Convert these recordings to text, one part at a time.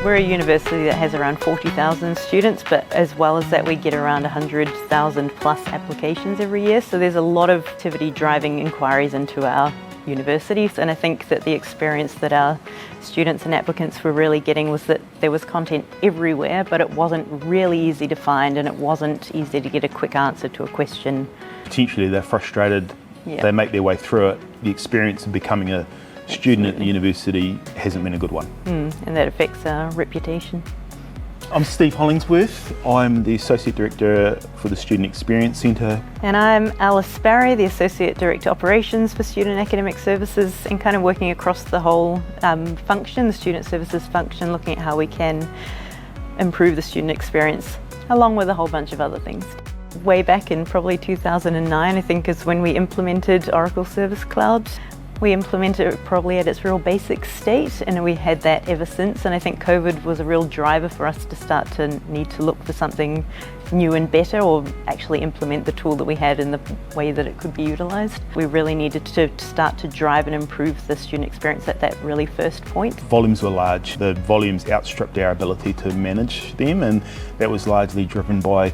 We're a university that has around 40,000 students, but as well as that we get around 100,000 plus applications every year, so there's a lot of activity driving inquiries into our universities, and I think that the experience that our students and applicants were really getting was that there was content everywhere, but it wasn't really easy to find and it wasn't easy to get a quick answer to a question. Potentially they're frustrated, they make their way through it. The experience of becoming a student at the university hasn't been a good one. And that affects our reputation. I'm Steve Hollingsworth. I'm the Associate Director for the Student Experience Centre. And I'm Alice Sparrow, the Associate Director Operations for Student Academic Services, and kind of working across the whole function, the student services function, looking at how we can improve the student experience, along with a whole bunch of other things. Way back in probably 2009, I think, is when we implemented Oracle Service Cloud. We implemented it probably at its real basic state, and we had that ever since, and I think COVID was a real driver for us to start to need to look for something new and better, or actually implement the tool that we had in the way that it could be utilised. We really needed to start to drive and improve the student experience at that really first point. Volumes were large. The volumes outstripped our ability to manage them, and that was largely driven by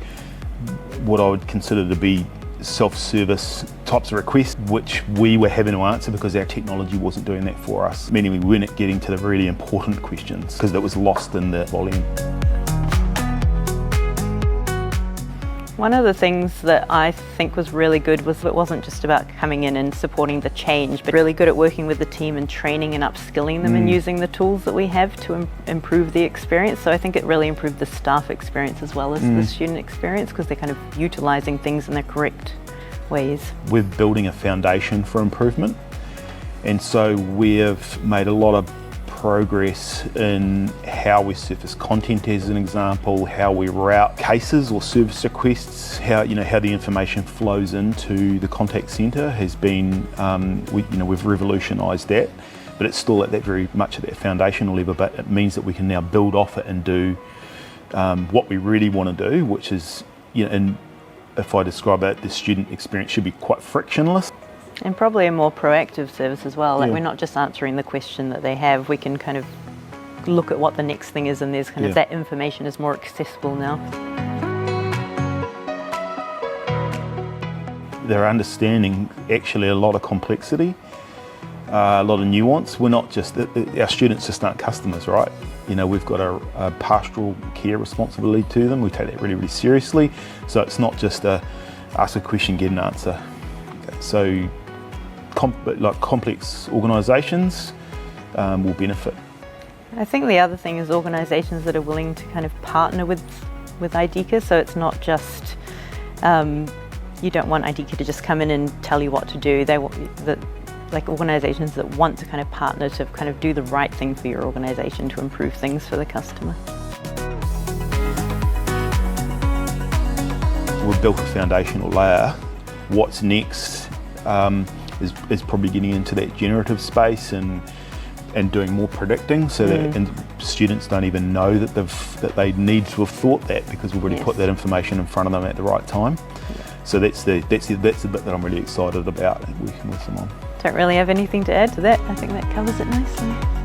what I would consider to be self-service types of requests, which we were having to answer because our technology wasn't doing that for us, meaning we weren't getting to the really important questions because it was lost in the volume. One of the things that I think was really good was it wasn't just about coming in and supporting the change, but really good at working with the team and training and upskilling them and using the tools that we have to improve the experience. So I think it really improved the staff experience as well as the student experience, because they're kind of utilising things in the correct ways. We're building a foundation for improvement, and so we've made a lot of progress in how we surface content, as an example, how we route cases or service requests, how the information flows into the contact centre has been, we've revolutionised that, but it's still at that very much at that foundational level. But it means that we can now build off it and do what we really want to do, which is, and if I describe it, the student experience should be quite frictionless. And probably a more proactive service as well. Like we're not just answering the question that they have, we can kind of look at what the next thing is, and there's kind of that information is more accessible now. They're understanding actually a lot of complexity, a lot of nuance. We're not just, our students just aren't customers, right? We've got a pastoral care responsibility to them. We take that really, really seriously. So it's not just ask a question, get an answer. So complex organisations will benefit. I think the other thing is organisations that are willing to kind of partner with Ideqa, so it's not just, you don't want Ideqa to just come in and tell you what to do. They want organisations that want to kind of partner to kind of do the right thing for your organisation to improve things for the customer. We've built a foundational layer. What's next is probably getting into that generative space and doing more predicting, so that students don't even know that they need to have thought that, because we've already put that information in front of them at the right time. So that's the bit that I'm really excited about working with them on. Don't really have anything to add to that. I think that covers it nicely.